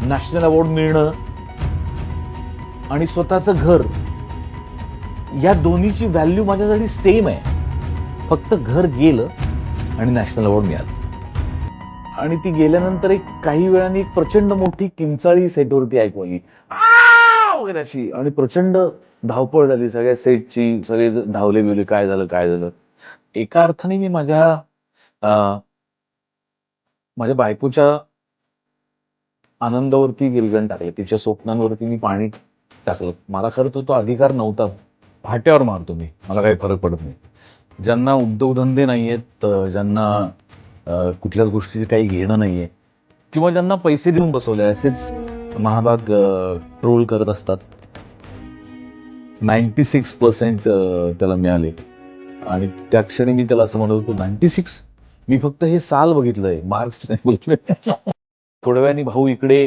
National award मिळणं आणि स्वतःचं घर, या दोन्हीची व्हॅल्यू माझ्यासाठी सेम आहे. फक्त घर गेलं आणि नॅशनल अवॉर्ड मिळालं. आणि ती गेल्यानंतर एक काही वेळाने एक प्रचंड मोठी किंचाळी सेटवरती ऐकू आली, वगैरे अशी, आणि प्रचंड धावपळ झाली सगळ्या सेटची. सगळे धावले बिवले, काय झालं काय झालं. एका अर्थाने मी माझ्या बायकोच्या आनंदावरती गिलगण टाकले, तिच्या स्वप्नांवरती मी पाणी टाकलं. मला खरं तर तो अधिकार नव्हता. फाट्यावर मारतो मी, मला काही फरक पडत नाही. ज्यांना उद्योगधंदे नाहीयेत, ज्यांना कुठल्याच गोष्टीचे काही घेणं नाहीये, किंवा ज्यांना पैसे देऊन बसवले, असेच महाभाग ट्रोल करत असतात. 96% त्याला मिळाले. आणि त्या क्षणी मी त्याला असं म्हणत होतो, 96? मी फक्त हे साल बघितलंय, मार्क्स नाही बघितले. थोड्या वेळाने भाऊ इकडे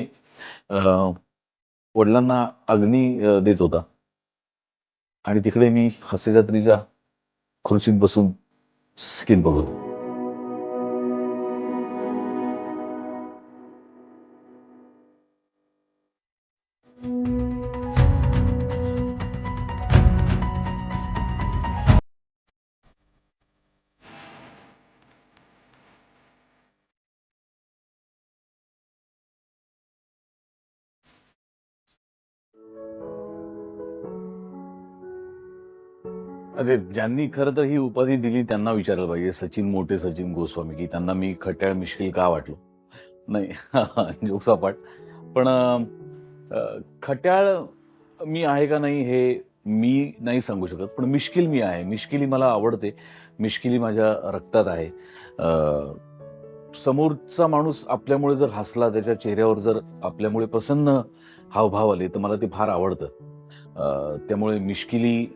वडिलांना अग्नी देत होता, आणि तिकडे मी हसेजात्रीच्या खुर्चीत बसून स्किन बघत. अरे, ज्यांनी खरं तर ही उपाधी दिली त्यांना विचारायला पाहिजे, सचिन मोठे, सचिन गोस्वामी, की त्यांना मी खट्याळ मिश्किल का वाटलो. नाही, जोक सपाट. पण खट्याळ मी आहे का नाही हे मी नाही सांगू शकत, पण मिश्किल मी आहे. मिश्किली मला आवडते, मिश्किली माझ्या रक्तात आहे. समोरचा माणूस आपल्यामुळे जर हसला, त्याच्या चेहऱ्यावर जर आपल्यामुळे प्रसन्न हावभाव आले, तर मला ते फार आवडतं. त्यामुळे मिश्किली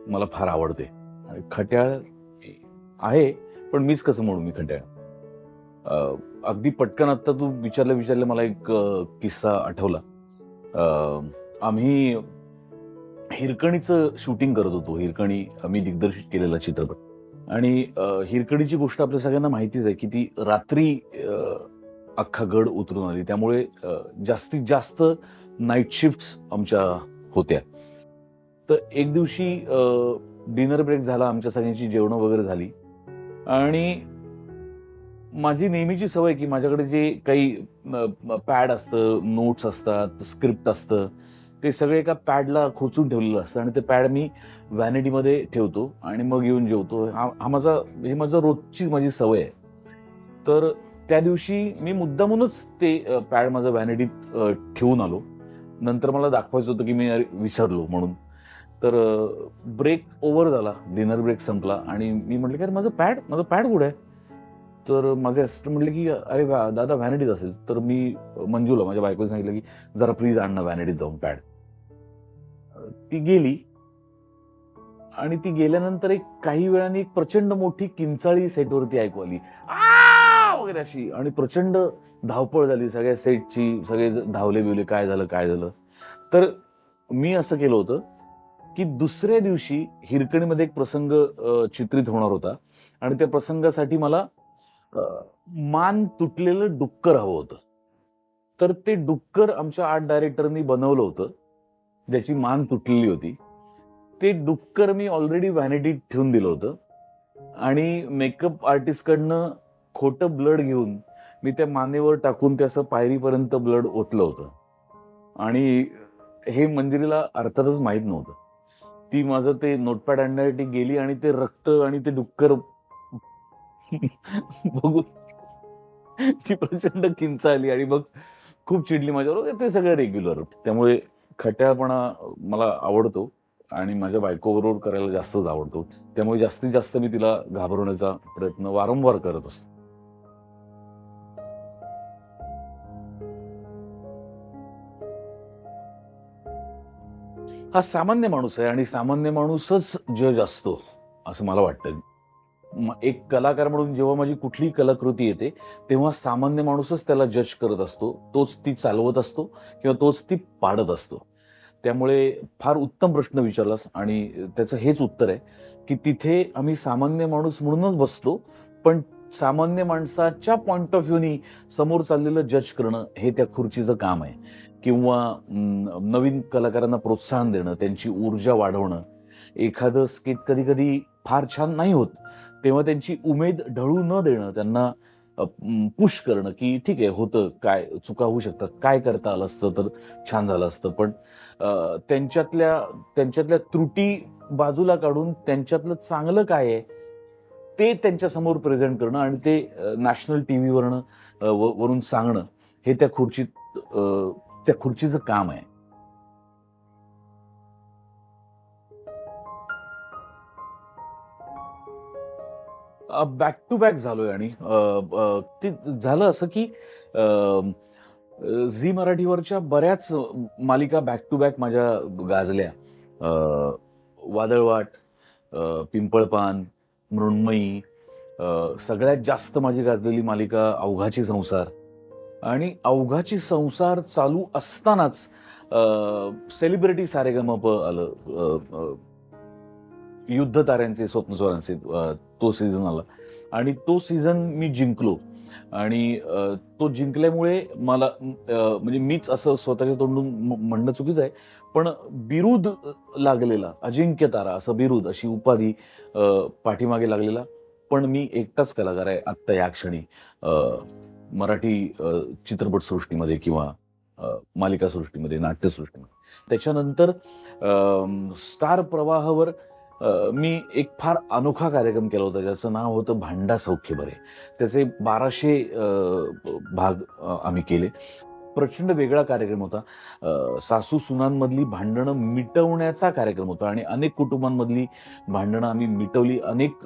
मला फार आवडते. आणि खट्याळ आहे, पण मीच कसं म्हणू मी खट्याळ. अगदी पटकन आत्ता तू विचारलं मला एक किस्सा आठवला. आम्ही हिरकणीचं शूटिंग करत होतो. हिरकणी मी दिग्दर्शित केलेला चित्रपट. आणि हिरकणीची गोष्ट आपल्या सगळ्यांना माहितीच आहे की ती रात्री अख्खा गड उतरून आली. त्यामुळे जास्तीत जास्त नाईट शिफ्ट्स आमच्या होत्या. तर एक दिवशी डिनर ब्रेक झाला, आमच्या सगळ्यांची जेवणं वगैरे झाली, आणि माझी नेहमीची सवय की माझ्याकडे जे काही पॅड असतं, नोट्स असतात, स्क्रिप्ट असतं, ते सगळे एका पॅडला खोचून ठेवलेलं असतं, आणि ते पॅड मी व्हॅनिटीमध्ये ठेवतो आणि मग येऊन जेवतो. हा माझा रोजची माझी सवय आहे. तर त्या दिवशी मी मुद्दामूनच ते पॅड माझं व्हॅनिटीत ठेवून आलो. नंतर मला दाखवायचं होतं की मी विसरलो म्हणून. तर ब्रेक ओव्हर झाला, डिनर ब्रेक संपला, आणि मी म्हटलं की अरे माझं पॅड कुठे आहे. तर माझे असिस्टंट म्हटले की अरे दादा व्हॅनिटीत असेल. तर मी मंजूला, माझ्या बायकोने सांगितलं की जरा प्लीज आण ना व्हॅनिटीत जाऊन पॅड. ती गेली, आणि ती गेल्यानंतर एक काही वेळाने एक प्रचंड मोठी किंचाळी सेटवरती ऐकू आली, वगैरे अशी, आणि प्रचंड धावपळ झाली सगळ्या सेटची. सगळे धावले बिवले, काय झालं काय झालं. तर मी असं केलं होतं की दुसऱ्या दिवशी हिरकणीमध्ये एक प्रसंग चित्रित होणार होता, आणि त्या प्रसंगासाठी मला मान तुटलेलं डुक्कर हवं होतं. तर ते डुक्कर आमच्या आर्ट डायरेक्टरनी बनवलं होतं, ज्याची मान तुटलेली होती. ते डुक्कर मी ऑलरेडी व्हॅनिटीत ठेवून दिलं होतं, आणि मेकअप आर्टिस्टकडनं खोटं ब्लड घेऊन मी त्या मानेवर टाकून ते असं पायरीपर्यंत ब्लड ओतलं होतं. आणि हे मंजिरीला अर्थातच माहीत नव्हतं. ती माझं ते नोटपॅड आणण्यासाठी गेली, आणि ते रक्त आणि ते डुक्कर बघून ती प्रचंड किंचाळली, आणि मग खूप चिडली माझ्यावर. ते सगळं रेग्युलर. त्यामुळे खट्याळपणा मला आवडतो, आणि माझ्या बायकोबरोबर करायला जास्तच आवडतो. त्यामुळे जास्तीत जास्त मी तिला घाबरवण्याचा प्रयत्न वारंवार करत असतो. हा सामान्य माणूस आहे, आणि सामान्य माणूसच जज असतो असं मला वाटतं. एक कलाकार म्हणून जेव्हा माझी कुठलीही कलाकृती येते, तेव्हा सामान्य माणूसच त्याला जज करत असतो. तोच ती चालवत असतो, किंवा तोच ती पाडत असतो. त्यामुळे फार उत्तम प्रश्न विचारलास, आणि त्याचं हेच उत्तर आहे की तिथे आम्ही सामान्य माणूस म्हणूनच बसतो, पण सामान्य माणसाच्या पॉइंट ऑफ व्ह्यूनी समोर चाललेलं जज करणं हे त्या खुर्चीचं काम आहे. किंवा नवीन कलाकारांना प्रोत्साहन देणं, त्यांची ऊर्जा वाढवणं. एखादं स्किट कधी-कधी फार छान नाही होत, तेव्हा त्यांची उमेद ढळू न देणं, त्यांना पुश करणं, की ठीक आहे होतं, काय चुका होऊ शकतात, काय करता आलं असतं तर छान झालं असतं. पण त्यांच्यातल्या त्रुटी बाजूला काढून त्यांच्यातलं चांगलं काय आहे, ते त्यांच्यासमोर प्रेझेंट करणं आणि ते नॅशनल टीव्हीवरनं वरून सांगणं, हे त्या खुर्चीचं काम आहे. बॅक टू बॅक झालोय आणि ते झालं असं की झी मराठीवरच्या बऱ्याच मालिका बॅक टू बॅक माझ्या गाजल्या. वादळवाट, पिंपळपान, मृण्मयी, सगळ्यात जास्त माझी गाजलेली मालिका अवघाची संसार. आणि अवघाची संसार चालू असतानाच सेलिब्रिटी सारेगमप आलं. युद्ध ताऱ्यांचे, स्वप्नस्वरांचे, तो सीझन आला आणि तो सीझन मी जिंकलो. आणि तो जिंकल्यामुळे मला म्हणजे मीच असं स्वतःच्या तोंडून म्हणणं चुकीचं आहे, पण बिरुद लागलेला, अजिंक्य तारा असं बिरुद, अशी उपाधी पाठीमागे लागलेला पण मी एकटाच कलाकार आहे आत्ता या क्षणी मराठी चित्रपटसृष्टीमध्ये किंवा मालिका सृष्टीमध्ये, नाट्यसृष्टीमध्ये. त्याच्यानंतर स्टार प्रवाहावर मी एक फार अनोखा कार्यक्रम केला होता, ज्याचं नाव होतं भांडा सौख्य बरे. त्याचे 1200 भाग आम्ही केले. प्रचंड वेगळा कार्यक्रम होता. सासू सुनांमधली भांडणं मिटवण्याचा कार्यक्रम होता आणि अनेक कुटुंबांमधली भांडणं आम्ही मिटवली. अनेक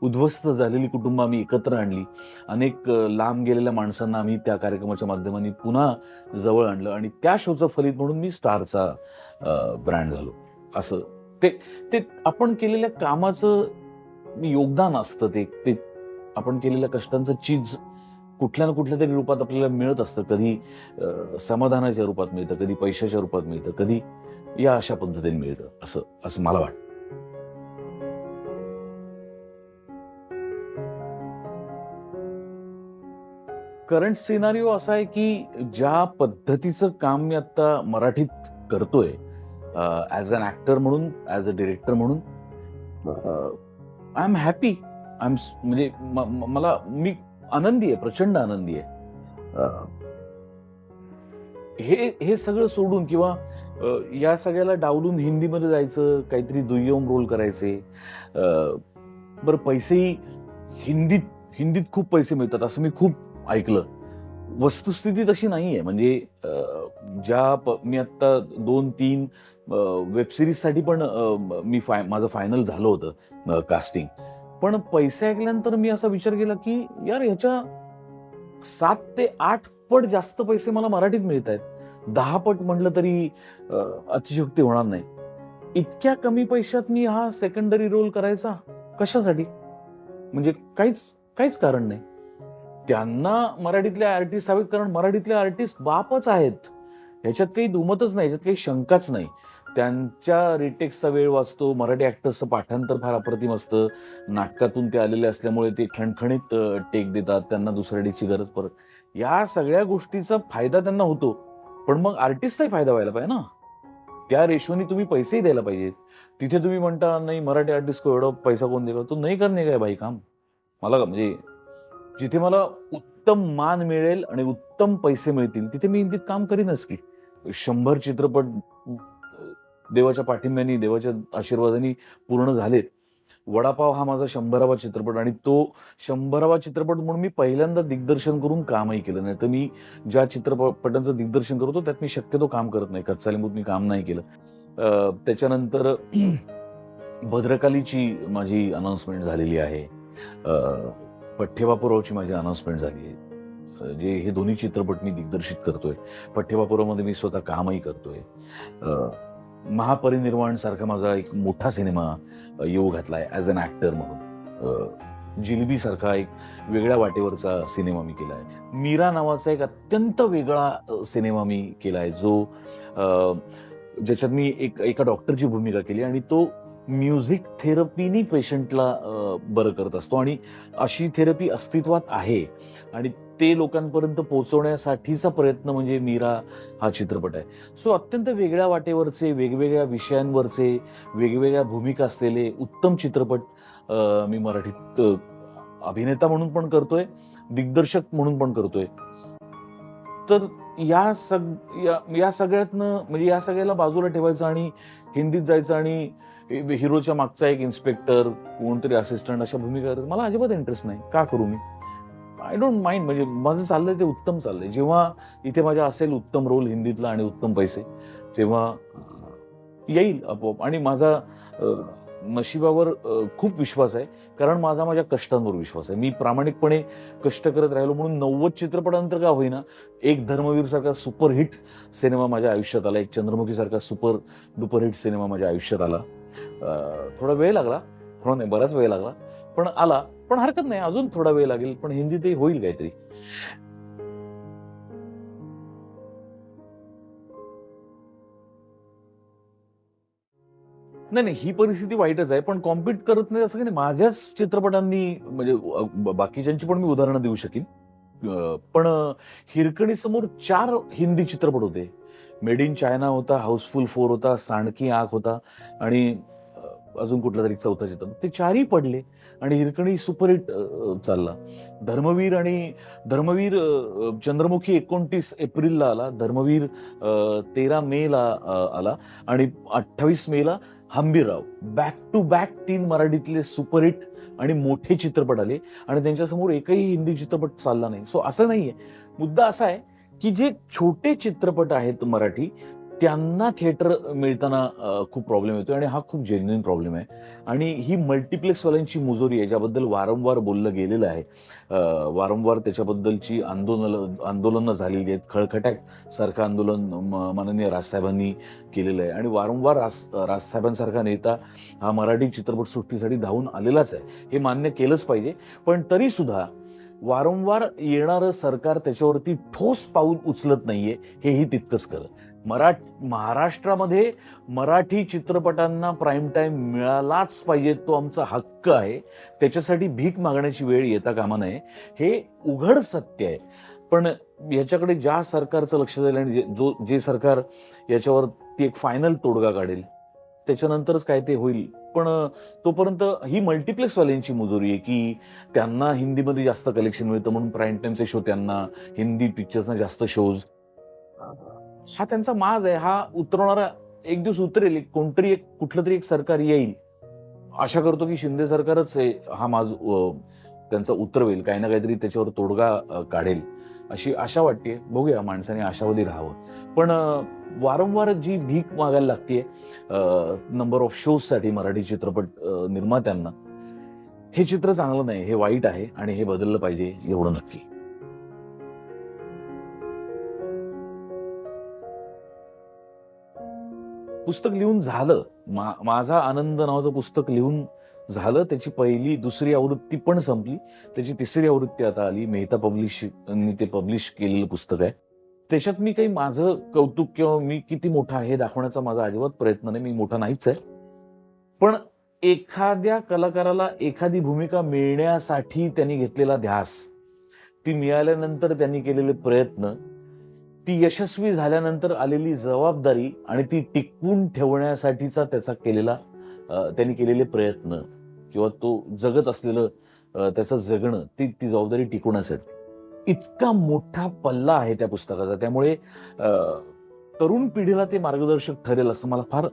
उद्ध्वस्त झालेली कुटुंब आम्ही एकत्र आणली. अनेक लांब गेलेल्या माणसांना आम्ही त्या कार्यक्रमाच्या माध्यमाने पुन्हा जवळ आणलं आणि त्या शोचं फलित म्हणून मी स्टारचा ब्रँड झालो. असं ते आपण केलेल्या कामाचं योगदान असतं. ते आपण केलेल्या कष्टांचं चीज कुठल्या ना कुठल्या तरी रूपात आपल्याला मिळत असतं. कधी समाधानाच्या रूपात मिळतं, कधी पैशाच्या रूपात मिळतं, कधी या अशा पद्धतीने मिळतं, असं मला वाटतं. करंट सिनारिओ असा आहे की ज्या पद्धतीचं काम मी आता मराठीत करतोय, ॲज अन ॲक्टर म्हणून, ॲज अ डिरेक्टर म्हणून, आय एम हॅपी. म्हणजे मी आनंदी आहे, प्रचंड आनंदी आहे. हे सगळं सोडून किंवा या सगळ्याला डावलून हिंदीमध्ये जायचं, काहीतरी दुय्यम रोल करायचे. बरं, पैसेही हिंदीत खूप पैसे मिळतात असं मी खूप ऐकलं. वस्तुस्थिती तशी नाहीये. म्हणजे मी आता 2-3 वेब सिरीजसाठी पण माझं फायनल झालं होतं कास्टिंग. पण पैसे ऐकल्यानंतर मी असा विचार केला की यार, ह्याच्या 7 ते 8 पट जास्त पैसे मला मराठीत मिळत आहेत. 10 पट म्हटलं तरी अतिशयोक्ती होणार नाही. इतक्या कमी पैशात मी हा सेकंडरी रोल करायचा कशासाठी? म्हणजे काहीच कारण नाही. त्यांना मराठीतले आर्टिस्ट हवेत, कारण मराठीतले आर्टिस्ट बापच आहेत. ह्याच्यात काही दुमतच नाही, ह्याच्यात काही शंकाच नाही. त्यांच्या रिटेक्सचा वेळ वाचतो. मराठी ऍक्टर्सचं पाठांतर फार अप्रतिम असतं. नाटकातून ते आलेले असल्यामुळे ते खणखणीत टेक देतात. त्यांना दुसऱ्या टेकची गरज पडत. या सगळ्या गोष्टीचा फायदा त्यांना होतो. पण मग आर्टिस्टचाही फायदा व्हायला पाहिजे ना. त्या रेशोनी तुम्ही पैसेही द्यायला पाहिजेत. तिथे तुम्ही म्हणता नाही मराठी आर्टिस्ट को एवढा पैसा कोण देगा, तो नाही करणे काय भाई काम. मला म्हणजे जिथे मला उत्तम मान मिळेल आणि उत्तम पैसे मिळतील तिथे मी हिंदीत काम करीनच की. 100 चित्रपट देवाच्या पाठिंब्याने, देवाच्या आशीर्वादाने पूर्ण झालेत. वडापाव हा माझा 100वा चित्रपट आणि तो 100वा चित्रपट म्हणून मी पहिल्यांदा दिग्दर्शन करून कामही केलं नाही. तर मी ज्या चित्रपटांचं दिग्दर्शन करतो त्यात मी शक्यतो काम करत नाही. कच्चालिंबूत मी काम नाही केलं. त्याच्यानंतर भद्रकालीची माझी अनाउन्समेंट झालेली आहे. पठ्ठेबापुरावची माझी अनाउन्समेंट झाली आहे. हे दोन्ही चित्रपट मी दिग्दर्शित करतोय. पठ्ठेबापुरामध्ये मी स्वतः कामही करतोय. महापरिनिर्वाण सारखा माझा एक मोठा सिनेमा येऊ घातलाय ॲज अन ॲक्टर म्हणून. जिलबी सारखा एक वेगळ्या वाटेवरचा सिनेमा मी केलाय. मीरा नावाचा एक अत्यंत वेगळा सिनेमा मी केलाय, ज्याच्यात मी एका डॉक्टरची भूमिका केली आणि तो म्युझिक थेरपीनी पेशंटला बरं करत असतो आणि अशी थेरपी अस्तित्वात आहे आणि ते लोकांपर्यंत पोहोचवण्यासाठीचा प्रयत्न म्हणजे मीरा हा चित्रपट आहे. सो अत्यंत वेगळ्या वाटेवरचे, वेगवेगळ्या विषयांवरचे, वेगवेगळ्या भूमिका असलेले उत्तम चित्रपट मी मराठीत अभिनेता म्हणून पण करतोय, दिग्दर्शक म्हणून पण करतोय. तर या सगळ्यातनं म्हणजे या सगळ्याला बाजूला ठेवायचं आणि हिंदीत जायचं आणि हिरोच्या मागचा एक इन्स्पेक्टर, कोणतरी असिस्टंट अशा भूमिका करत मला अजिबात इंटरेस्ट नाही. का करू मी? I don't mind. म्हणजे माझं चाललंय ते उत्तम चाललंय. जेव्हा इथे माझ्या असेल उत्तम रोल हिंदीतला आणि उत्तम पैसे, तेव्हा येईल आपोआप. आणि माझा नशिबावर खूप विश्वास आहे, कारण माझ्या कष्टांवर विश्वास आहे. मी प्रामाणिकपणे कष्ट करत राहिलो म्हणून 90 चित्रपटानंतर का होईना एक धर्मवीर सारखा सुपरहिट सिनेमा माझ्या आयुष्यात आला, एक चंद्रमुखी सारखा सुपर डुपर हिट सिनेमा माझ्या आयुष्यात आला. थोडा वेळ लागला, थोडा नाही बराच वेळ लागला, पण आला. पण हरकत नाही, अजून थोडा वेळ लागेल, पण हिंदीतही होईल काहीतरी. नाही, ही परिस्थिती वाईटच आहे, पण कॉम्पीट करत नाही असं काही नाही. माझ्याच चित्रपटांनी म्हणजे बाकीच्यांची पण मी उदाहरणं देऊ शकीन. पण हिरकणी समोर 4 हिंदी चित्रपट होते. मेड इन चायना होता, हाऊसफुल 4 होता, सांडकी आंख होता आणि अजून कुठला तरी चौथा चित्रपट. ते 4ही पडले आणि हिरकणी सुपरहिट चालला. धर्मवीर चंद्रमुखी 29 एप्रिलला आला, धर्मवीर 13 मेला आला आणि 28 मेला हंबीरराव. बॅक टू बॅक 3 मराठीतले सुपरहिट आणि मोठे चित्रपट आले आणि त्यांच्यासमोर एकही हिंदी चित्रपट चालला नाही. सो असं नाहीये. मुद्दा असा आहे की जे छोटे चित्रपट आहेत मराठी, त्यांना थिएटर मिळताना खूप प्रॉब्लेम येतोय आणि हा खूप जेन्युइन प्रॉब्लेम आहे. आणि ही मल्टिप्लेक्सवाल्यांची मुजोरी आहे, ज्याबद्दल वारंवार बोललं गेलेलं आहे. वारंवार त्याच्याबद्दलची आंदोलनं झालेली आहेत. खळखट्याक सारखं आंदोलन माननीय राजसाहेबांनी केलेलं आहे आणि वारंवार राजसाहेबांसारखा नेता हा मराठी चित्रपटसृष्टीसाठी धावून आलेलाच आहे. हे मान्य केलंच पाहिजे. पण तरी सुद्धा वारंवार येणारं सरकार त्याच्यावरती ठोस पाऊल उचलत नाहीये, हेही तितकंच खरं. महाराष्ट्रामध्ये मराठी चित्रपटांना प्राईम टाइम मिळालाच पाहिजे, तो आमचा हक्क आहे. त्याच्यासाठी भीक मागण्याची वेळ येता कामा नये, हे उघड सत्य आहे. पण याच्याकडे ज्या सरकारचं लक्ष जाईल आणि जे सरकार याच्यावरती एक फायनल तोडगा काढेल, त्याच्यानंतरच काय ते होईल. पण तोपर्यंत ही मल्टिप्लेक्सवाल्यांची मुजोरी आहे की त्यांना हिंदीमध्ये जास्त कलेक्शन मिळतं म्हणून प्राईम टाइमचे शो, त्यांना हिंदी पिक्चर्सना जास्त शोज. हा त्यांचा माज आहे. हा उतरवणारा एक दिवस उतरेल. कोणतरी कुठलं तरी एक सरकार येईल. आशा करतो की शिंदे सरकारच हा माज त्यांचा उतरवेल, काही ना काहीतरी त्याच्यावर तोडगा काढेल अशी आशा वाटते. बघूया, माणसाने आशावादी राहावं. पण वारंवार जी भीक मागायला लागते नंबर ऑफ शोज साठी मराठी चित्रपट निर्मात्यांना, हे चित्र चांगलं नाही, हे वाईट आहे आणि हे बदललं पाहिजे, एवढं नक्की. पुस्तक लिहून झालं. माझा आनंद नावाचं पुस्तक लिहून झालं. त्याची पहिली दुसरी आवृत्ती पण संपली. त्याची तिसरी आवृत्ती आता आली. मेहता पब्लिशनी ते पब्लिश केलेलं पुस्तक आहे. त्याच्यात मी काही माझं कौतुक किंवा मी किती मोठा आहे हे दाखवण्याचा माझा अजिबात प्रयत्न नाही. मी मोठा नाहीच आहे. पण एखाद्या कलाकाराला एखादी भूमिका मिळण्यासाठी त्यांनी घेतलेला ध्यास, ती मिळाल्यानंतर त्यांनी केलेले प्रयत्न, ती यशस्वी झाल्यानंतर आलेली जबाबदारी आणि ती टिकवून ठेवण्यासाठीचा त्यांनी केलेले प्रयत्न किंवा तो जगत असलेलं त्याचं जगणं, ती जबाबदारी टिकवण्यासाठी इतका मोठा पल्ला आहे त्या पुस्तकाचा. त्यामुळे तरुण पिढीला ते मार्गदर्शक ठरेल असं मला फार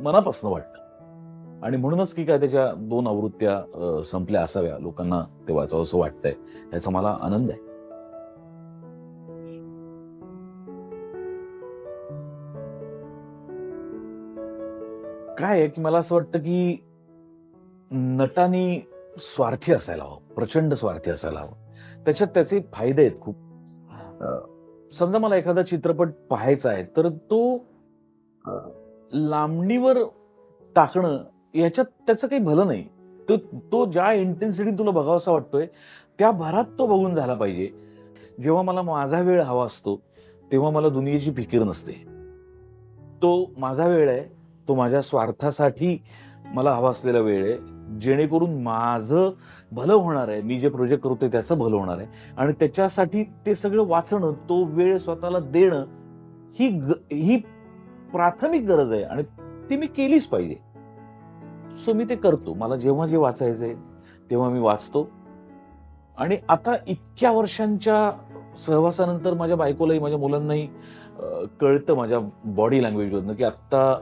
मनापासून वाटतं. आणि म्हणूनच की काय त्याच्या 2 आवृत्त्या संपल्या असाव्या, लोकांना ते वाचावं असं वाटतंय, याचा मला आनंद आहे. काय आहे की मला असं वाटतं की नटांनी स्वार्थी असायला हवं, प्रचंड स्वार्थी असायला हवं. त्याच्यात त्याचे फायदे आहेत खूप. समजा मला एखादा चित्रपट पाहायचा आहे, तर तो अ, लांबणीवर टाकणं याच्यात त्याचं काही भलं नाही. तो तो ज्या इंटेन्सिटी तुला बघावासा वाटतोय, त्या भरात तो बघून झाला पाहिजे. जेव्हा मला माझा वेळ हवा असतो, तेव्हा मला दुनियेची फिकीर नसते. तो माझा वेळ आहे, तो माझ्या स्वार्थासाठी मला हवा असलेला वेळ आहे, जेणेकरून माझं भलं होणार आहे, मी जे प्रोजेक्ट करतोय त्याचं भलं होणार आहे आणि त्याच्यासाठी ते सगळं वाचणं, तो वेळ स्वतःला देणं, ही प्राथमिक गरज आहे आणि ती मी केलीच पाहिजे. सो मी ते करतो. मला जेव्हा जे वाचायचंय तेव्हा मी वाचतो आणि आता इतक्या वर्षांच्या सहवासानंतर माझ्या बायकोलाही, माझ्या मुलांनाही कळतं माझ्या बॉडी लँग्वेजवरनं, की आत्ता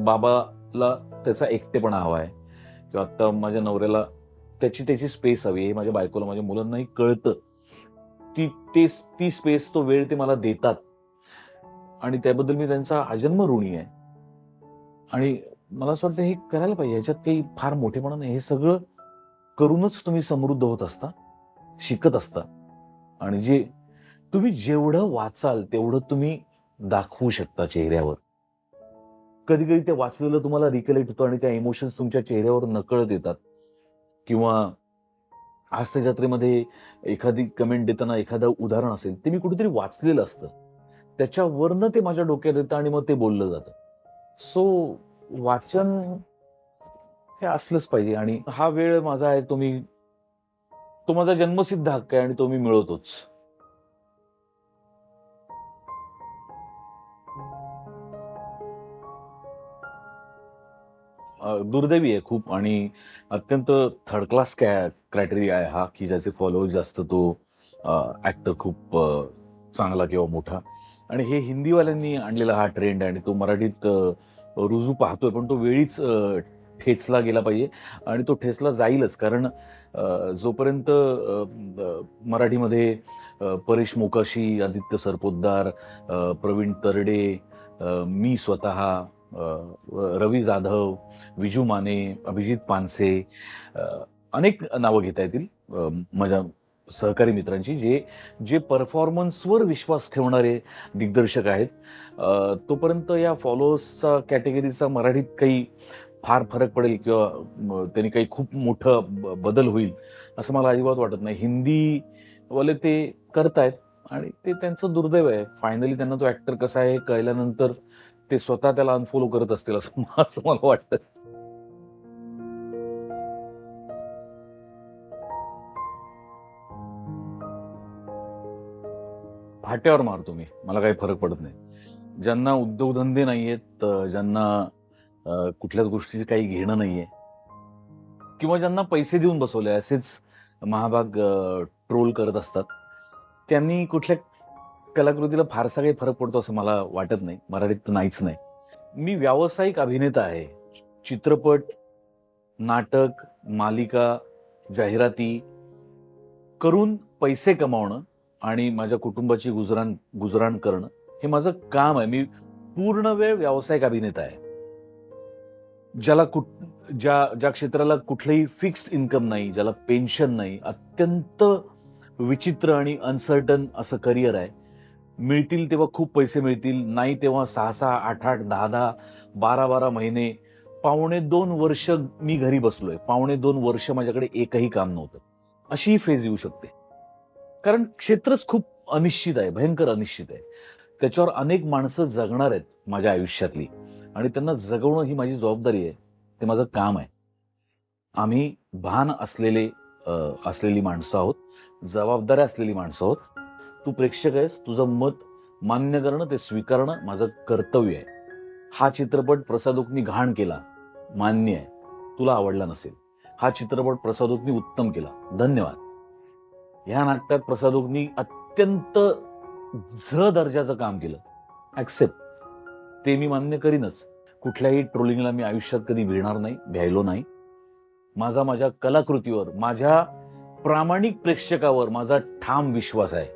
बाबाला त्याचा एकटेपणा हवा आहे किंवा आत्ता माझ्या नवऱ्याला त्याची स्पेस हवी आहे. हे माझ्या बायकोला, माझ्या मुलांनाही कळतं. ती ती स्पेस, तो वेळ ते मला देतात आणि त्याबद्दल मी त्यांचा आजन्म ऋणी आहे. आणि मला असं वाटतं हे करायला पाहिजे. ह्याच्यात काही फार मोठेपणा नाही. हे सगळं करूनच तुम्ही समृद्ध होत असता, शिकत असता आणि तुम्ही जेवढं वाचाल तेवढं तुम्ही दाखवू शकता चेहऱ्यावर. कधी-कधी ते वाचलेलं तुम्हाला रिकलेक्ट होतं आणि त्या इमोशन्स तुमच्या चेहऱ्यावर नकळत येतात किंवा हास्य जत्रेमध्ये एखादी कमेंट देताना एखादं उदाहरण असेल, ते मी कुठेतरी वाचलेलं असतं. त्याच्यावरनं ते माझ्या डोक्यात येतं आणि मग ते बोललं जातं. सो वाचन हे असलंच पाहिजे आणि हा वेळ माझा आहे, तो माझा जन्मसिद्ध हक्क आहे आणि तो मी मिळवतोच. दुर्दैवी आहे खूप आणि अत्यंत थर्ड क्लास क्रायटेरिया आहे हा, की ज्याचे फॉलोअर्स जास्त, तो ॲक्टर खूप चांगला किंवा मोठा. आणि हे हिंदीवाल्यांनी आणलेला हा ट्रेंड आहे आणि तो मराठीत रुजू पाहतोय, पण तो वेळीच ठेचला गेला पाहिजे आणि तो ठेचला जाईलच. कारण जोपर्यंत मराठीमध्ये परेश मोकाशी, आदित्य सरपोतदार, प्रवीण तरडे, मी स्वतः, रवी जाधव, विजू माने, अभिजित पानसे, अनेक नावं घेता येतील माझ्या सहकारी मित्रांची, जे परफॉर्मन्सवर विश्वास ठेवणारे दिग्दर्शक आहेत. तोपर्यंत या फॉलोअर्सचा कॅटेगरीचा मराठीत काही फार फरक पडेल किंवा त्यांनी काही खूप मोठं बदल होईल असं मला अजिबात वाटत नाही. हिंदीवाले ते करतायत आणि ते त्यांचं दुर्दैव आहे. फायनली त्यांना तो ॲक्टर कसा आहे हे कळल्यानंतर ते स्वतः त्याला अनफॉलो करत असतील असं असं मला वाटतं. फाट्यावर मारतो मी. मला काही फरक पडत नाही. ज्यांना उद्योगधंदे नाहीयेत, ज्यांना कुठल्याच गोष्टीचं काही घेणं नाहीये किंवा ज्यांना पैसे देऊन बसवले असेच महाभाग ट्रोल करत असतात, त्यांनी कुठल्या कलाकृतीला फारसा काही फरक पडतो असं मला वाटत नाही. मराठीत तर नाहीच नाही. मी व्यावसायिक अभिनेता आहे. चित्रपट, नाटक, मालिका, जाहिराती करून पैसे कमावणं आणि माझ्या कुटुंबाची गुजराण करणं हे माझं काम आहे. मी पूर्ण वेळ व्यावसायिक अभिनेता आहे. ज्याला कुठ ज्या ज्या क्षेत्राला कुठलंही फिक्स्ड इन्कम नाही, ज्याला पेन्शन नाही, अत्यंत विचित्र आणि अनसर्टन असं करिअर आहे. मिळतील तेव्हा खूप पैसे मिळतील, नाही तेव्हा 6-6, 8-8, 10-10, 12-12 महिने, पावणे 2 वर्ष मी घरी बसलोय. पावणे 2 वर्ष माझ्याकडे एकही काम नव्हतं. अशी ही फेज येऊ शकते. कारण क्षेत्रच खूप अनिश्चित आहे, भयंकर अनिश्चित आहे. त्याच्यावर अनेक माणसं जगणार आहेत माझ्या आयुष्यातली आणि त्यांना जगवणं ही माझी जबाबदारी आहे. ते माझं काम आहे. आम्ही भान असलेली माणसं आहोत, जबाबदाऱ्या असलेली माणसं आहोत. तू प्रेक्षक आहेस, तुझं मत मान्य करणं, ते स्वीकारणं माझं कर्तव्य आहे. हा चित्रपट प्रसादोकनी घाण केला, मान्य आहे. तुला आवडला नसेल. हा चित्रपट प्रसादोकनी उत्तम केला, धन्यवाद. ह्या नाटकात प्रसादोकनी अत्यंत दर्जाचं काम केलं, ॲक्सेप्ट. ते मी मान्य करीनच. कुठल्याही ट्रोलिंगला मी आयुष्यात कधी भिडणार नाही, भ्यायलो नाही. माझ्या कलाकृतीवर, माझ्या प्रामाणिक प्रेक्षकावर माझा ठाम विश्वास आहे.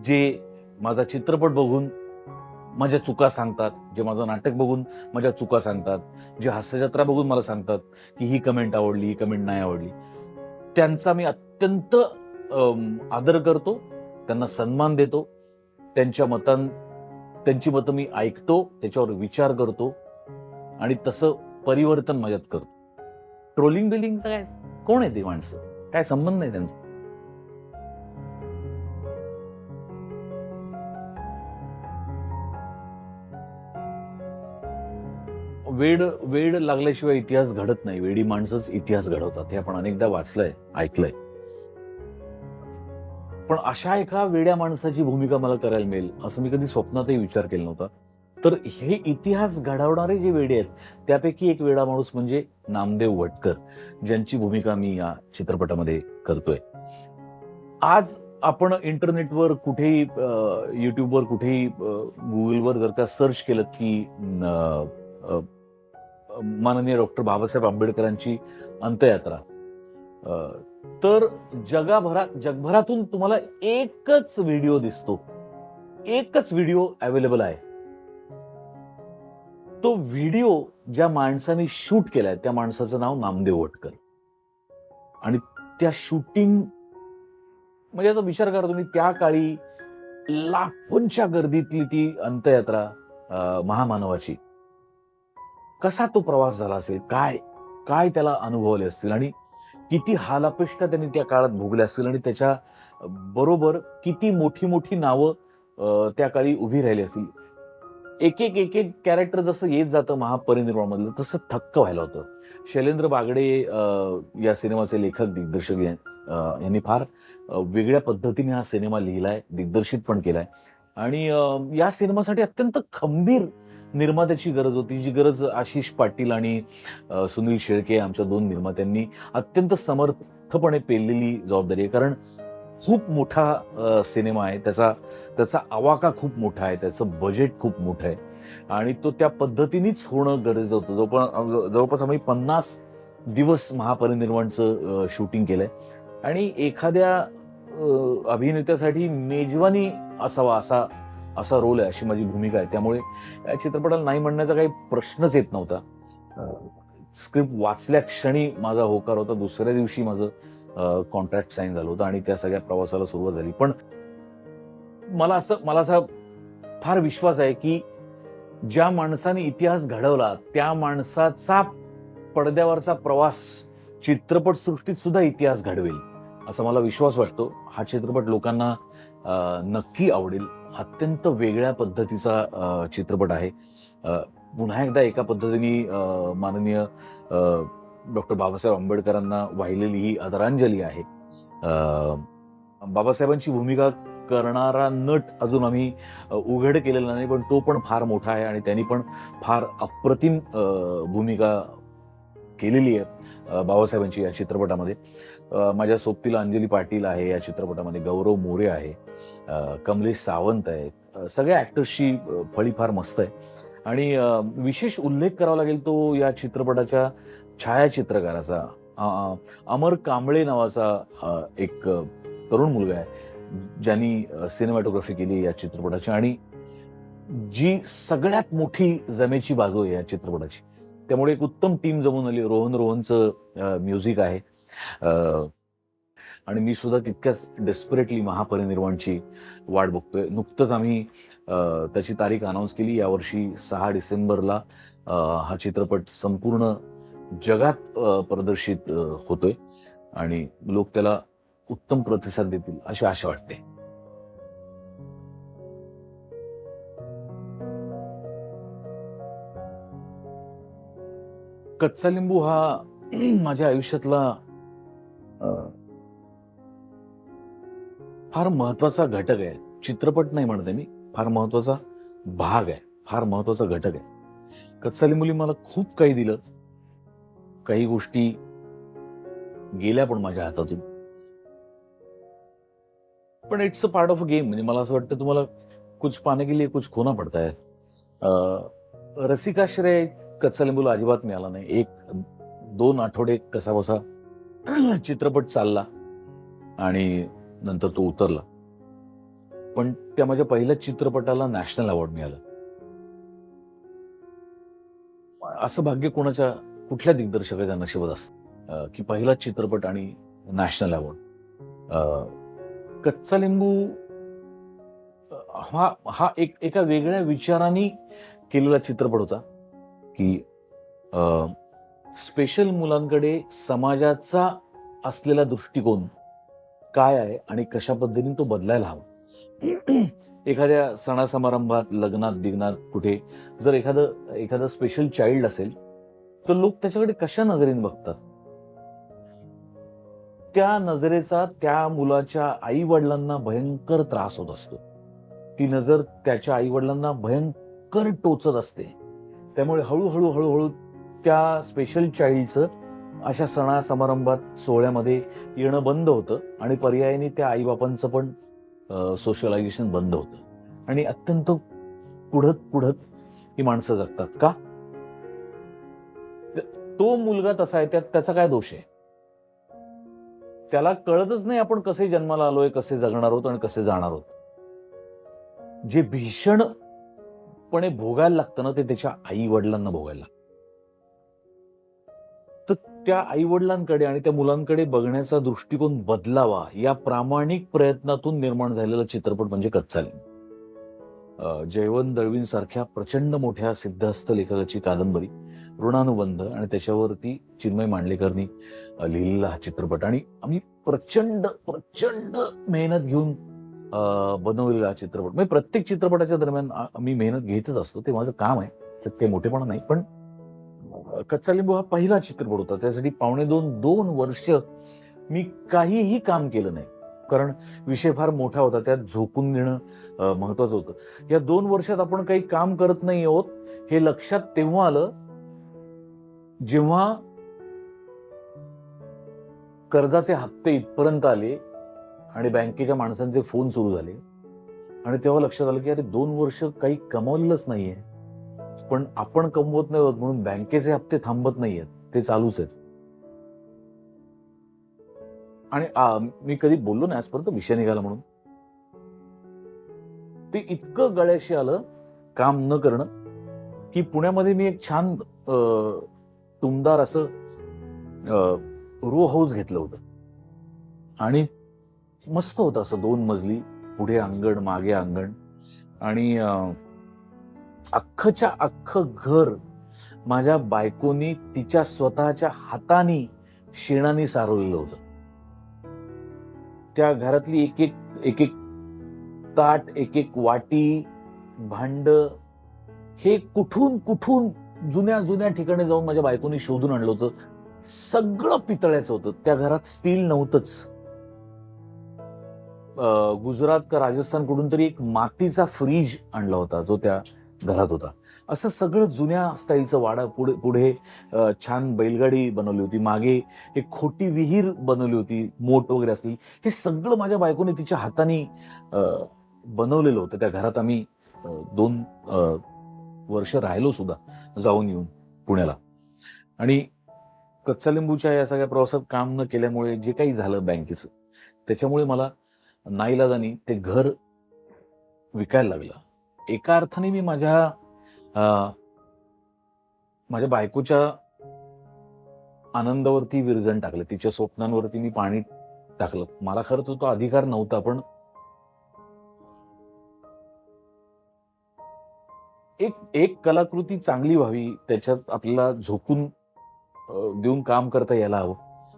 जे माझा चित्रपट बघून माझ्या चुका सांगतात, जे माझं नाटक बघून माझ्या चुका सांगतात, जे हास्यजत्रा बघून मला सांगतात, की ही कमेंट आवडली, ही कमेंट नाही आवडली. त्यांचा मी अत्यंत आदर करतो, त्यांना सन्मान देतो. त्यांच्या त्यांची मतं मी ऐकतो, त्याच्यावर विचार करतो आणि तसं परिवर्तन माझ्यात करतो. ट्रोलिंग बिलिंग काय, कोण आहे ती माणसं? काय संबंध नाही त्यांचा. वेड वेड लागल्याशिवाय इतिहास घडत नाही, वेडी माणसंच इतिहास घडवतात, हे आपण अनेकदा वाचलंय, ऐकलंय. पण अशा एका वेड्या माणसाची भूमिका मला करायला मिळेल असं मी कधी स्वप्नातही विचार केला नव्हता. तर हे इतिहास घडवणारे जे वेडे आहेत त्यापैकी एक वेडा माणूस म्हणजे नामदेव वटकर, ज्यांची भूमिका मी या चित्रपटामध्ये करतोय. आज आपण इंटरनेटवर कुठेही, युट्यूबवर कुठेही, गुगलवर जर का सर्च केलं की अ, माननीय डॉक्टर बाबासाहेब आंबेडकरांची अंत्ययात्रा, तर जगभरातून तुम्हाला एकच व्हिडिओ दिसतो, एकच व्हिडिओ अवेलेबल आहे. तो व्हिडिओ ज्या माणसाने शूट केलाय त्या माणसाचं नाव नामदेव वटकर. आणि त्या शूटिंग म्हणजे आता विचार करा तुम्ही, त्या काळी लाखोंच्या गर्दीतली ती अंत्ययात्रा महामानवाची, कसा तो प्रवास झाला असेल, काय काय त्याला अनुभवले असतील आणि किती हालापेष्टा त्यांनी त्या काळात भोगल्या असतील आणि त्याच्या बरोबर किती मोठी मोठी नावं त्या काळी उभी राहिली असतील. एक एक एक एक कॅरेक्टर जसं येत जातं महापरिनिर्वाण मधलं तसं थक्क व्हायला होतं. शैलेंद्र बागडे या सिनेमाचे लेखक दिग्दर्शक यांनी फार वेगळ्या पद्धतीने हा सिनेमा लिहिलाय, दिग्दर्शित पण केलाय. आणि या सिनेमासाठी अत्यंत खंबीर निर्मात्याची गरज होती, जी गरज आशिष पाटील आणि सुनील शेळके आमच्या 2 निर्मात्यांनी अत्यंत समर्थपणे पेललेली जबाबदारी आहे. कारण खूप मोठा सिनेमा आहे, त्याचा आवाका खूप मोठा आहे, त्याचं बजेट खूप मोठं आहे आणि तो त्या पद्धतीनेच होणं गरजेचं होतं. जवळपास आम्ही 50 दिवस महापरिनिर्वाणचं शूटिंग केलंय आणि एखाद्या अभिनेत्यासाठी मेजवानी असावा असा रोल आहे, अशी माझी भूमिका आहे. त्यामुळे या चित्रपटाला नाही म्हणण्याचा काही प्रश्नच येत नव्हता. स्क्रिप्ट वाचल्या क्षणी माझा होकार होता. दुसऱ्या दिवशी माझं कॉन्ट्रॅक्ट साईन झालं होतं आणि त्या सगळ्या प्रवासाला सुरुवात झाली. पण मला असा फार विश्वास आहे की ज्या माणसाने इतिहास घडवला त्या माणसाचा पडद्यावरचा प्रवास चित्रपटसृष्टीत सुद्धा इतिहास घडवेल असा मला विश्वास वाटतो. हा चित्रपट लोकांना नक्की आवडेल. अत्यंत वेगळ्या पद्धतीचा चित्रपट आहे. पुन्हा एकदा एका पद्धतीने माननीय डॉक्टर बाबासाहेब आंबेडकरांना वाहिलेली ही आदरांजली आहे. बाबासाहेबांची भूमिका करणारा नट अजून आम्ही उघड केलेला नाही, पण तो पण फार मोठा आहे आणि त्यांनी पण फार अप्रतिम भूमिका केलेली आहे बाबासाहेबांची या चित्रपटामध्ये. माझ्या सोबतीला अंजली पाटील आहे या चित्रपटामध्ये, गौरव मोरे आहे, कमलेश सावंत आहेत. सगळ्या ऍक्टर्सची फळी फार मस्त आहे. आणि विशेष उल्लेख करावा लागेल तो या चित्रपटाच्या छायाचित्रकाराचा. अमर कांबळे नावाचा एक तरुण मुलगा आहे ज्यांनी सिनेमॅटोग्राफी केली या चित्रपटाची आणि जी सगळ्यात मोठी जमेची बाजू आहे या चित्रपटाची. त्यामुळे एक उत्तम टीम जमून आली. रोहनचं म्युझिक आहे आणि मी सुद्धा तितक्याच डेस्परेटली महापरिनिर्वाणची वाट बघतोय. नुकतंच आम्ही त्याची तारीख अनाऊन्स केली. यावर्षी 6 डिसेंबरला हा चित्रपट संपूर्ण जगात प्रदर्शित होतोय आणि लोक त्याला उत्तम प्रतिसाद देतील अशी आशा वाटते. कच्चा लिंबू हा माझ्या आयुष्यातला फार महत्वाचा घटक आहे. चित्रपट नाही म्हणते मी, फार महत्वाचा भाग आहे, फार महत्वाचा घटक आहे. कच्चा लिंबूने मला खूप काही दिलं. काही गोष्टी गेल्या पण माझ्या हातातून. पण it's a part of a game. म्हणजे मला असं वाटतं तुम्हाला कुछ पाने के लिए कुछ खोना पडता है. रसिकाश्रय कच्चा लिंबूला अजिबात मिळाला नाही. 1-2 आठवडे कसाबसा चित्रपट चालला आणि नंतर तो उतरला. पण त्या माझ्या पहिल्याच चित्रपटाला नॅशनल अवॉर्ड मिळाला. असं भाग्य कुठल्या दिग्दर्शकाच्या नशिबात असतं की पहिलाच चित्रपट आणि नॅशनल अवॉर्ड. कच्चा लिंबू हा एका वेगळ्या विचाराने केलेला चित्रपट होता की स्पेशल मुलांकडे समाजाचा असलेला दृष्टिकोन काय आहे आणि कशा पद्धतीने तो बदलायला हवा एखाद्या सणासमारंभात, लग्नात बिग्नात कुठे जर एखादं स्पेशल चाइल्ड असेल तर लोक त्याच्याकडे कशा नजरेने बघतात? त्या नजरेचा त्या मुलाच्या आई वडिलांना भयंकर त्रास होत असतो. ती नजर त्याच्या आई वडिलांना भयंकर टोचत असते. त्यामुळे हळूहळू हळूहळू त्या स्पेशल चाइल्डचं अशा सणा समारंभात, सोहळ्यामध्ये येणं बंद होतं आणि पर्यायाने त्या आईबापांचं पण सोशलायझेशन बंद होतं आणि अत्यंत कुढत कुढत ही माणसं जगतात. का? तो मुलगा तसा आहे, त्याचा काय दोष आहे? त्याला कळतच नाही आपण कसे जन्माला आलोय, कसे जगणार आहोत आणि कसे जाणार आहोत. जे भीषणपणे भोगायला लागतं ना, ते त्याच्या आई वडिलांना भोगायला लागतं. तर त्या आई वडिलांकडे आणि त्या मुलांकडे बघण्याचा दृष्टिकोन बदलावा या प्रामाणिक प्रयत्नातून निर्माण झालेला चित्रपट म्हणजे कच्चा लिंबू. जयवंत दळवीं सारख्या प्रचंड मोठ्या सिद्धहस्त लेखकाची कादंबरी ऋणानुबंध आणि त्याच्यावरती चिन्मय मांडलेकरनी लिहिलेला हा चित्रपट आणि आम्ही प्रचंड प्रचंड मेहनत घेऊन बनवलेला हा चित्रपट. म्हणजे प्रत्येक चित्रपटाच्या दरम्यान आम्ही मेहनत घेतच असतो, ते माझं काम आहे, त्यात काही मोठेपणा नाही. पण कच्चा लिंबू हा पहिला चित्रपट होता, त्यासाठी 2.5 वर्ष मी काहीही काम केलं नाही, कारण विषय फार मोठा होता, त्यात झोकून देणं महत्वाचं होतं. या 2 वर्षात आपण काही काम करत नाही आहोत हे लक्षात तेव्हा आलं जेव्हा कर्जाचे हप्ते इथपर्यंत आले आणि बँकेच्या माणसांचे फोन सुरू झाले आणि तेव्हा लक्षात आलं की अरे 2 वर्ष काही कमावलेलंच नाहीये, पण आपण कमवत नाही आहोत म्हणून बँकेचे हप्ते थांबत नाहीयेत, ते चालूच आहेत. आणि मी कधी बोललो नाही आजपर्यंत विषय निघाला म्हणून. ते इतकं गळ्याशी आलं काम न करणं की पुण्यामध्ये मी एक छान तुमदार असं रो हाऊस घेतलं होतं आणि मस्त होतं, असं 2 मजली, पुढे अंगण मागे अंगण आणि अख्खच्या अख्खं घर माझ्या बायकोनी तिच्या स्वतःच्या हाताने शेणाने सारवलेलं होतं. त्या घरातली एक एक ताट, एक वाटी, भांड हे कुठून कुठून जुन्या ठिकाणी जाऊन माझ्या बायकोनी शोधून आणलं होतं. सगळं पितळ्याचं होतं, त्या घरात स्टील नव्हतंच. गुजरात का राजस्थान कडून तरी एक मातीचा फ्रीज आणला होता जो त्या घरात होता. असं सगळं जुन्या स्टाईलचं वाडा, पुढे छान बैलगाडी बनवली होती, मागे एक खोटी विहीर बनवली होती, मोठ वगैरे असली. हे सगळं माझ्या बायकोने तिच्या हाताने बनवलेलं होतं. त्या घरात आम्ही 2 वर्ष राहिलो सुद्धा, जाऊन येऊन पुण्याला. आणि कच्चा लिंबूच्या या सगळ्या प्रवासात काम न केल्यामुळे जे काही झालं बँकेचं, त्याच्यामुळे मला नाईलाजाने ते घर विकायला लागलं. एका अर्थाने मी माझ्या बायकोच्या आनंदावरती विरजण टाकलं, तिच्या स्वप्नांवरती मी पाणी टाकलं. मला खरं तर तो अधिकार नव्हता, पण एक कलाकृती चांगली व्हावी, त्याच्यात आपल्याला झोकून देऊन काम करता यायला हवं,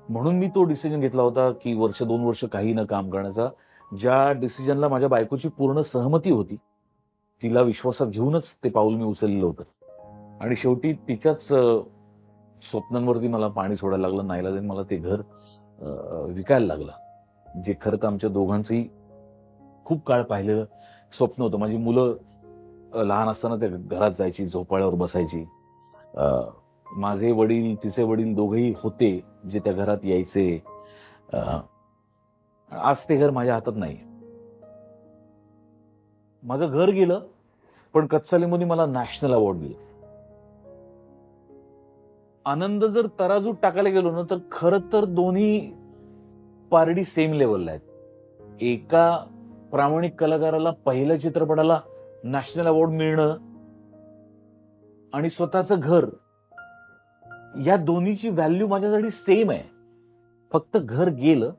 म्हणून मी तो डिसिजन घेतला होता की 1-2 वर्ष काही न काम करण्याचा. ज्या डिसिजनला माझ्या बायकोची पूर्ण सहमती होती, तिला विश्वासात घेऊनच ते पाऊल मी उचललेलं होतं. आणि शेवटी तिच्याच स्वप्नांवरती मला पाणी सोडायला लागलं. नाईलाजाने मला ते घर विकायला लागलं, जे खरं तर आमच्या दोघांचंही खूप काळ पाहिलेलं स्वप्न होतं. माझी मुलं लहान असताना त्या घरात जायची, झोपाळ्यावर बसायची. माझे वडील, तिचे वडील दोघेही होते जे त्या घरात यायचे. आज ते घर माझ्या हातात नाही. माझं घर गेलं, पण कच्चा लिंबूनी मला नॅशनल अवॉर्ड दिला. आनंद जर तराजूत टाकायला गेलो ना, तर खरं तर दोन्ही पारडी सेम लेवलला आहेत. एका प्रामाणिक कलाकाराला पहिल्या चित्रपटाला नॅशनल अवॉर्ड मिळणं आणि स्वतःचं घर, या दोन्हीची व्हॅल्यू माझ्यासाठी सेम आहे. फक्त घर गेलं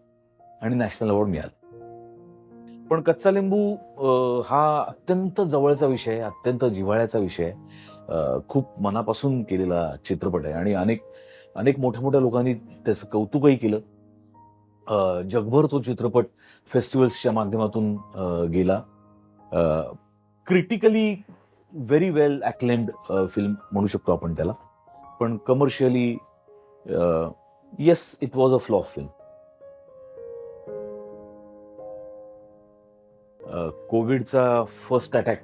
आणि नॅशनल अवॉर्ड मिळालं. पण कच्चा लिंबू हा अत्यंत जवळचा विषय आहे, अत्यंत जिव्हाळ्याचा विषय आहे. खूप मनापासून केलेला चित्रपट आहे आणि अनेक मोठ्या लोकांनी त्याचं कौतुकही केलं. जगभर तो चित्रपट फेस्टिवल्सच्या माध्यमातून गेला क्रिटिकली व्हेरी वेल ॲक्लेम्ड फिल्म म्हणू शकतो आपण त्याला, पण commercially yes it was a flop film. कोविडचा फर्स्ट अटॅक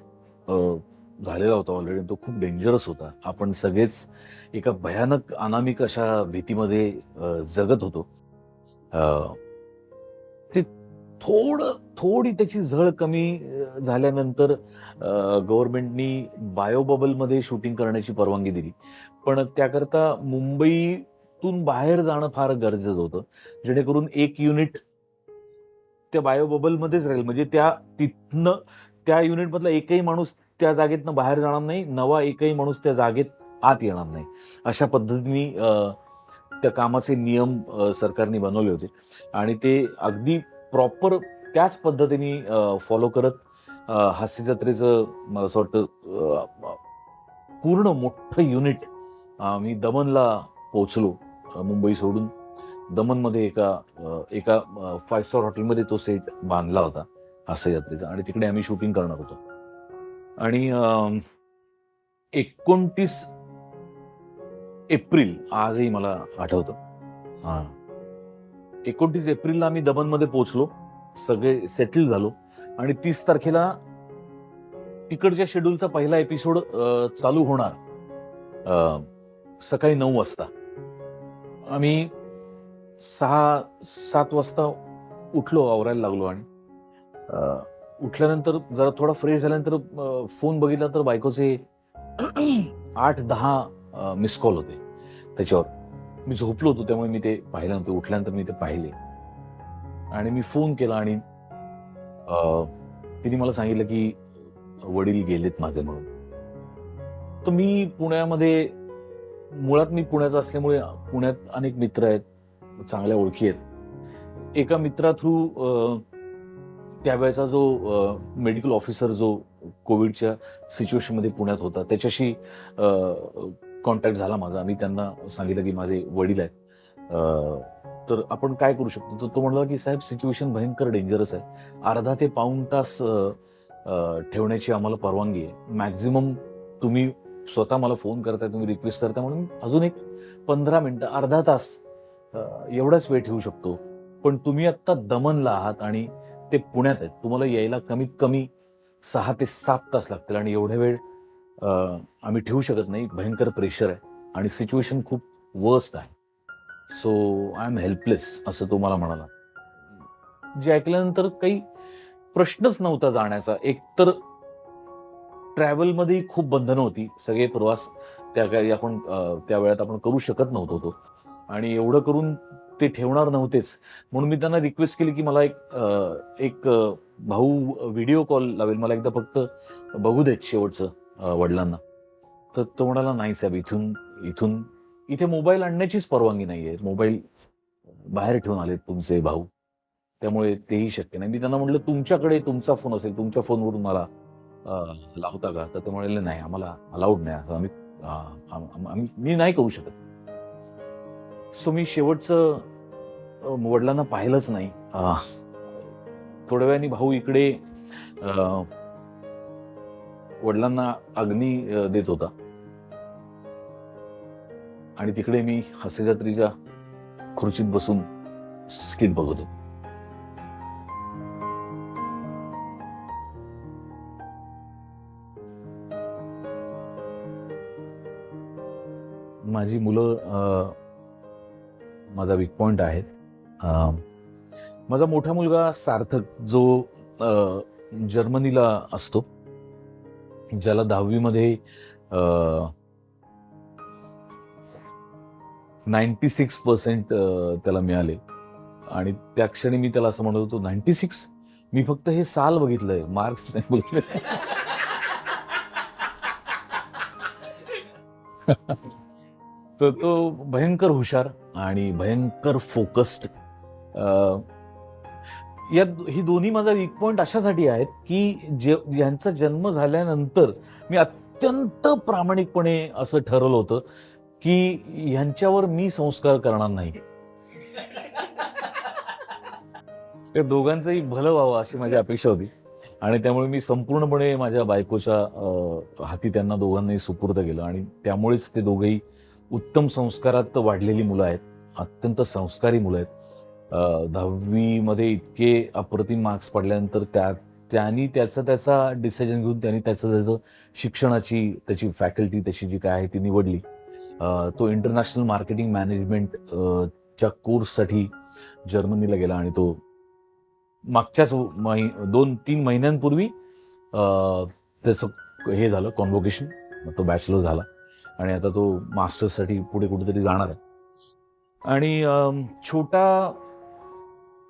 झालेला होता ऑलरेडी. तो खूप डेंजरस होता. आपण सगळेच एका भयानक अनामिक अशा भीतीमध्ये जगत होतो. ते थोडी त्याची झळ कमी झाल्यानंतर गव्हर्नमेंटनी बायोबबलमध्ये शूटिंग करण्याची परवानगी दिली. पण त्याकरता मुंबईतून बाहेर जाणं फार गरजेचं होतं, जेणेकरून एक युनिट त्या बायोबबलमध्येच राहील. म्हणजे तिथनं त्या युनिटमधला एकही माणूस त्या जागेतनं बाहेर जाणार नाही, नवा एकही माणूस त्या जागेत आत येणार नाही. अशा पद्धतीने त्या कामाचे नियम सरकारने बनवले होते आणि ते अगदी प्रॉपर त्याच पद्धतीने फॉलो करत हास्य जत्रेचं मला असं वाटतं पूर्ण मोठं युनिट आम्ही दमनला पोहोचलो. मुंबई सोडून दमनमध्ये एका 5 स्टार हॉटेलमध्ये तो सेट बांधला होता हास्य जत्रेचा आणि तिकडे आम्ही शूटिंग करणार होतो. आणि 29 एप्रिल आजही मला आठवतं. 29 एप्रिलला आम्ही दमनमध्ये पोहोचलो, सगळे सेटल झालो आणि 30 तारखेला तिकडच्या शेड्यूलचा पहिला एपिसोड चालू होणार सकाळी 9 वाजता. आम्ही 6-7 वाजता उठलो, आवरायला लागलो आणि उठल्यानंतर जरा थोडा फ्रेश झाल्यानंतर फोन बघितला तर बायकोचे 8-10 मिस कॉल होते त्याच्यावर. मी झोपलो होतो त्यामुळे मी ते पाहिलं नव्हतं. उठल्यानंतर मी ते पाहिले आणि मी फोन केला आणि तिने मला सांगितलं की वडील गेलेत माझे म्हणून. तर मी पुण्यामध्ये, मुळात मी पुण्याचा असल्यामुळे पुण्यात अनेक मित्र आहेत, चांगल्या ओळखी आहेत. एका मित्रा थ्रू त्यावेळेचा जो मेडिकल ऑफिसर जो कोविडच्या सिच्युएशनमध्ये पुण्यात होता त्याच्याशी कॉन्टॅक्ट झाला माझा. मी त्यांना सांगितलं की माझे वडील आहेत, तर आपण काय करू शकतो. तर तो म्हणला की साहेब सिच्युएशन भयंकर डेंजरस आहे, अर्धा ते पाऊण तास ठेवण्याची आम्हाला परवानगी आहे. मॅक्झिमम तुम्ही स्वतः मला फोन करताय, तुम्ही रिक्वेस्ट करताय म्हणून अजून एक 15 मिनिटं अर्धा तास एवढाच वेळ ठेवू शकतो. पण तुम्ही आत्ता दमनला आहात आणि ते पुण्यात आहेत, तुम्हाला यायला कमीत कमी 6 ते 7 तास लागतील आणि एवढ्या वेळ आम्ही ठेवू शकत नाही. भयंकर प्रेशर आहे आणि सिच्युएशन खूप वर्स्ट आहे. सो आय एम हेल्पलेस असं तो मला म्हणाला. जे ऐकल्यानंतर काही प्रश्नच नव्हता जाण्याचा. एकतर ट्रॅव्हलमध्येही खूप बंधनं होती, सगळे प्रवास त्या वेळात आपण करू शकत नव्हतो तो, आणि एवढं करून ते ठेवणार नव्हतेच. म्हणून मी त्यांना रिक्वेस्ट केली की मला एक भाऊ व्हिडिओ कॉल लावेल, मला एकदा फक्त बघू देत शेवटचं वडिलांना. तर तो म्हणाला नाही साहेब, इथे मोबाईल आणण्याचीच परवानगी नाहीये, मोबाईल बाहेर ठेवून आलेत तुमचे भाऊ, त्यामुळे तेही शक्य नाही. मी त्यांना म्हटलं तुमच्याकडे तुमचा फोन असेल, तुमच्या फोनवरून मला लावता का. तर ते म्हणाले नाही, आम्हाला अलाउड नाही, मी नाही करू शकत. सो मी शेवटचं वडिलांना पाहिलंच नाही. थोड्या वेळाने भाऊ इकडे वडिलांना अग्नी देत होता आणि तिकडे मी हास्य जत्रेच्या खुर्चीत बसून स्किट बघत होतो. माझी मुलं माझा वीक पॉइंट आहेत. माझा मोठा मुलगा सार्थक, जो जर्मनीला असतो, ज्याला 10वी मध्ये 96% त्याला मिळाले आणि त्या क्षणी मी त्याला असं म्हणत होतो 96, मी फक्त हे साल बघितलंय, मार्क्स नाही बघितले. तर तो भयंकर हुशार आणि भयंकर फोकस्ड. ही दोन्ही माझा वीक पॉइंट अशासाठी आहेत की यांचा जन्म झाल्यानंतर मी अत्यंत प्रामाणिकपणे असं ठरवलं होतं की ह्यांच्यावर मी संस्कार करणार नाही. त्या दोघांचंही भलं व्हावं अशी माझी अपेक्षा होती आणि त्यामुळे मी संपूर्णपणे माझ्या बायकोच्या हाती त्यांना दोघांनाही सुपूर्द केलं आणि त्यामुळेच ते दोघेही उत्तम संस्कारात वाढलेली मुलं आहेत. अत्यंत संस्कारी मुलं आहेत. 10वी मध्ये इतके अप्रतिम मार्क्स पडल्यानंतर त्यांनी त्याचा डिसिजन घेऊन त्यांनी त्याचं शिक्षणाची त्याची फॅकल्टी त्याची जी काय आहे ती निवडली. तो इंटरनॅशनल मार्केटिंग मॅनेजमेंट च्या कोर्ससाठी जर्मनीला गेला आणि तो मागच्याच 2-3 महिन्यांपूर्वी त्याचं हे झालं कॉन्व्होकेशन. तो बॅचलर झाला आणि आता तो मास्टर्ससाठी पुढे कुठेतरी जाणार आहे. आणि छोटा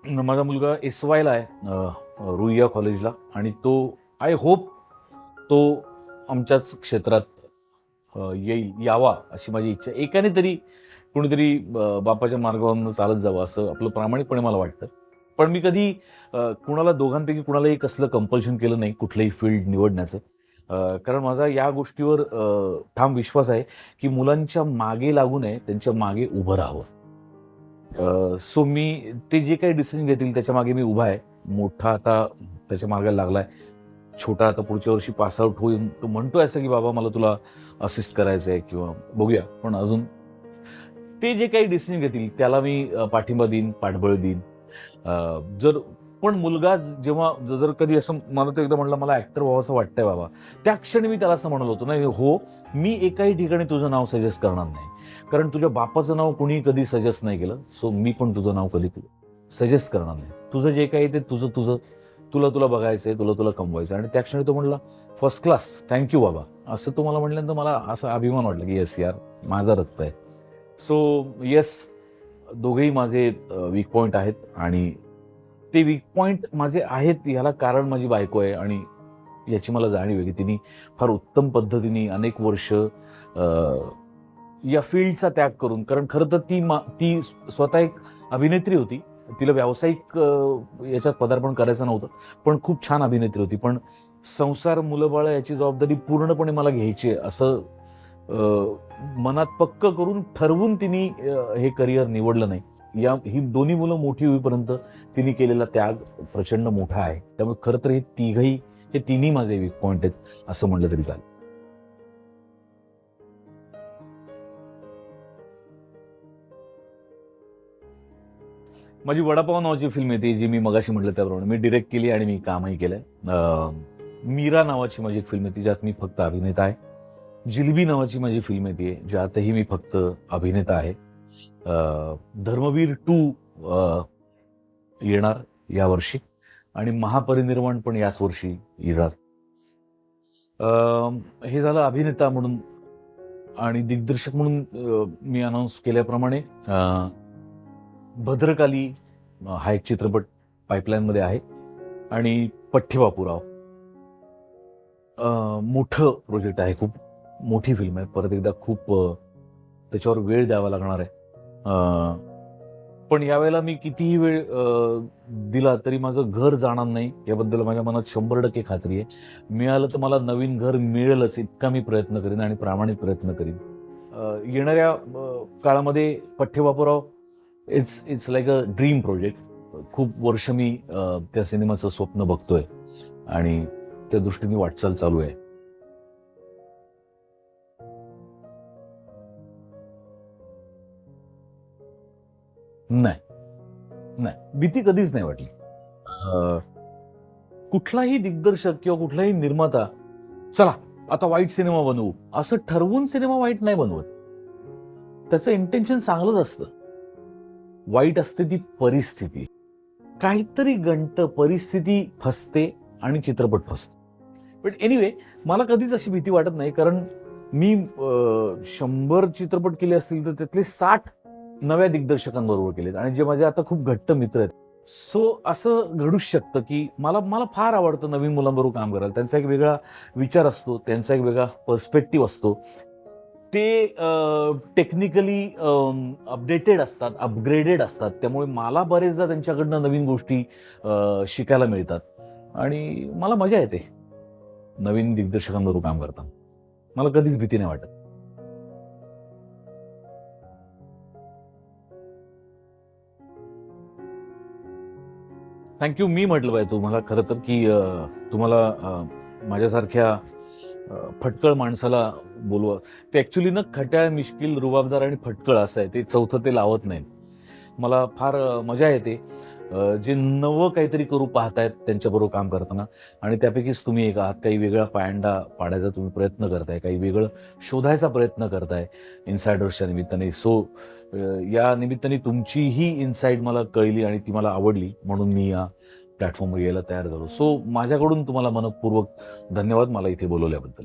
माझा मुलगा SYला आहे रुईया कॉलेजला आणि तो आय होप तो आमच्याच क्षेत्रात यावा अशी माझी इच्छा. एकाने तरी कोणीतरी बापाच्या मार्गावरून चालत जावं असं आपलं प्रामाणिकपणे मला वाटतं. पण मी कधी कुणाला दोघांपैकी कुणालाही कसलं कंपल्शन केलं नाही कुठलंही फील्ड निवडण्याचं. कारण माझा या गोष्टीवर ठाम विश्वास आहे की मुलांच्या मागे लागू नये, त्यांच्या मागे उभं राहावं. सो मी ते जे काही डिसिजन घेतील त्याच्या मागे मी उभा आहे. मोठा आता त्याच्या मार्गाला लागलाय. छोटा आता पुढच्या वर्षी पास आउट होईल. तो म्हणतोय असं की बाबा मला तुला असिस्ट करायचं आहे किंवा बघूया. पण अजून ते जे काही डिसिजन घेतील त्याला मी पाठिंबा देईन, पाठबळ देईन. पण मुलगा जेव्हा जर कधी असं मला तो एकदा म्हणलं मला ऍक्टर व्हावं असं वाटतंय बाबा, त्या क्षणी मी त्याला असं म्हणालो होतो नाही हो, मी एकाही ठिकाणी तुझं नाव सजेस्ट करणार नाही. कारण तुझ्या बापाचं नाव कुणी कधी सजेस्ट नाही केलं. सो मी पण तुझं नाव कधी सजेस्ट करणार नाही. तुझं जे काही ते तुझं तुला बघायचंय, तुला कमवायचं. आणि त्या क्षणी तो म्हणला फर्स्ट क्लास, थँक्यू बाबा, असं तो मला म्हणल्यानंतर मला असा अभिमान वाटला की येस यार माझा रक्त आहे. सो येस, दोघेही माझे वीक पॉईंट आहेत आणि ते वीक पॉईंट माझे आहेत याला कारण माझी बायको आहे आणि याची मला जाणीव आहे की तिने फार उत्तम पद्धतीने अनेक वर्ष या फील्डचा त्याग करून, कारण खरं तर ती स्वतः एक अभिनेत्री होती. तिला व्यावसायिक याच्यात पदार्पण करायचं नव्हतं, पण खूप छान अभिनेत्री होती. पण संसार, मुलं बाळ याची जबाबदारी पूर्णपणे मला घ्यायची आहे असं मनात पक्क करून ठरवून तिने हे करिअर निवडलं नाही. ही दोन्ही मुलं मोठी होईपर्यंत तिने केलेला त्याग प्रचंड मोठा आहे. त्यामुळे खरं तर हे तिन्ही माझे वीक पॉईंट आहेत असं म्हणलं तरी चालेल. माझी वडापाव नावाची फिल्म येते जी मी मगाशी म्हटलं त्याप्रमाणे मी डिरेक्ट केली आणि मी कामही केलंय. मीरा नावाची माझी एक फिल्म येते ज्यात मी फक्त अभिनेता आहे. जिलबी नावाची माझी फिल्म येते ज्यातही मी फक्त अभिनेता आहे. धर्मवीर 2 येणार यावर्षी आणि महापरिनिर्वाण पण याच वर्षी येणार. हे झालं अभिनेता म्हणून. आणि दिग्दर्शक म्हणून मी अनाऊन्स केल्याप्रमाणे भद्रकाली हा एक चित्रपट पाईपलाईनमध्ये आहे आणि पठ्ठीबापूराव मोठं प्रोजेक्ट आहे, खूप मोठी फिल्म आहे. परत एकदा खूप त्याच्यावर वेळ द्यावा लागणार आहे. पण यावेळेला मी कितीही वेळ दिला तरी माझं घर जाणार नाही याबद्दल माझ्या मनात 100% खात्री आहे. मिळालं तर मला नवीन घर मिळेलच इतका मी प्रयत्न करीन आणि प्रामाणिक प्रयत्न करीन. येणाऱ्या काळामध्ये Patthe Bapurao it's like a dream project. खूप वर्ष मी त्या सिनेमाचं स्वप्न बघतोय आणि त्या दृष्टीने वाटचाल चालू आहे. नाही, भीती कधीच नाही वाटली. कुठलाही दिग्दर्शक किंवा कुठलाही निर्माता चला आता वाईट सिनेमा बनवू असं ठरवून सिनेमा वाईट नाही बनवत. त्याचं इंटेन्शन चांगलंच असतं. वाईट असते ती परिस्थिती. काहीतरी गंट परिस्थिती फसते आणि चित्रपट फसतो. बट एनिवे, मला कधीच अशी भीती वाटत नाही कारण मी 100 चित्रपट केले असतील तर त्यातले 60 नव्या दिग्दर्शकांबरोबर केलेत आणि जे माझे आता खूप घट्ट मित्र आहेत. सो असं घडूच शकतं की मला फार आवडतं नवीन मुलांबरोबर काम करायला. त्यांचा एक वेगळा विचार असतो, त्यांचा एक वेगळा पर्स्पेक्टिव्ह असतो. ते टेक्निकली अपडेटेड असतात, अपग्रेडेड असतात. त्यामुळे मला बरेचदा त्यांच्याकडनं नवीन गोष्टी शिकायला मिळतात आणि मला मजा येते नवीन दिग्दर्शकांबरोबर काम करताना. मला कधीच भीती नाही वाटत. थँक्यू. मी म्हटलं पाहिजे तुम्हाला खरं तर की तुम्हाला माझ्यासारख्या फटकळ माणसाला बोलवा. ते ऍक्च्युली ना खट्याळ, मिश्किल, रुबाबदार आणि फटकळ असं आहे. ते चौथं ते लावत नाहीत. मला फार मजा येते. जे नवं काहीतरी करू पाहतायत त्यांच्याबरोबर काम करताना आणि त्यापैकीच तुम्ही एक आहात. काही वेगळा पायंडा पाडायचा तुम्ही प्रयत्न करताय. काही वेगळं शोधायचा प्रयत्न करताय इनसायडर्सच्या निमित्ताने. सो या निमित्ताने तुमचीही इनसाईड मला कळली आणि ती मला आवडली. म्हणून मी या प्लॅटफॉर्मवर यायला तयार झालो. सो माझ्याकडून तुम्हाला मनःपूर्वक धन्यवाद मला इथे बोलवल्याबद्दल.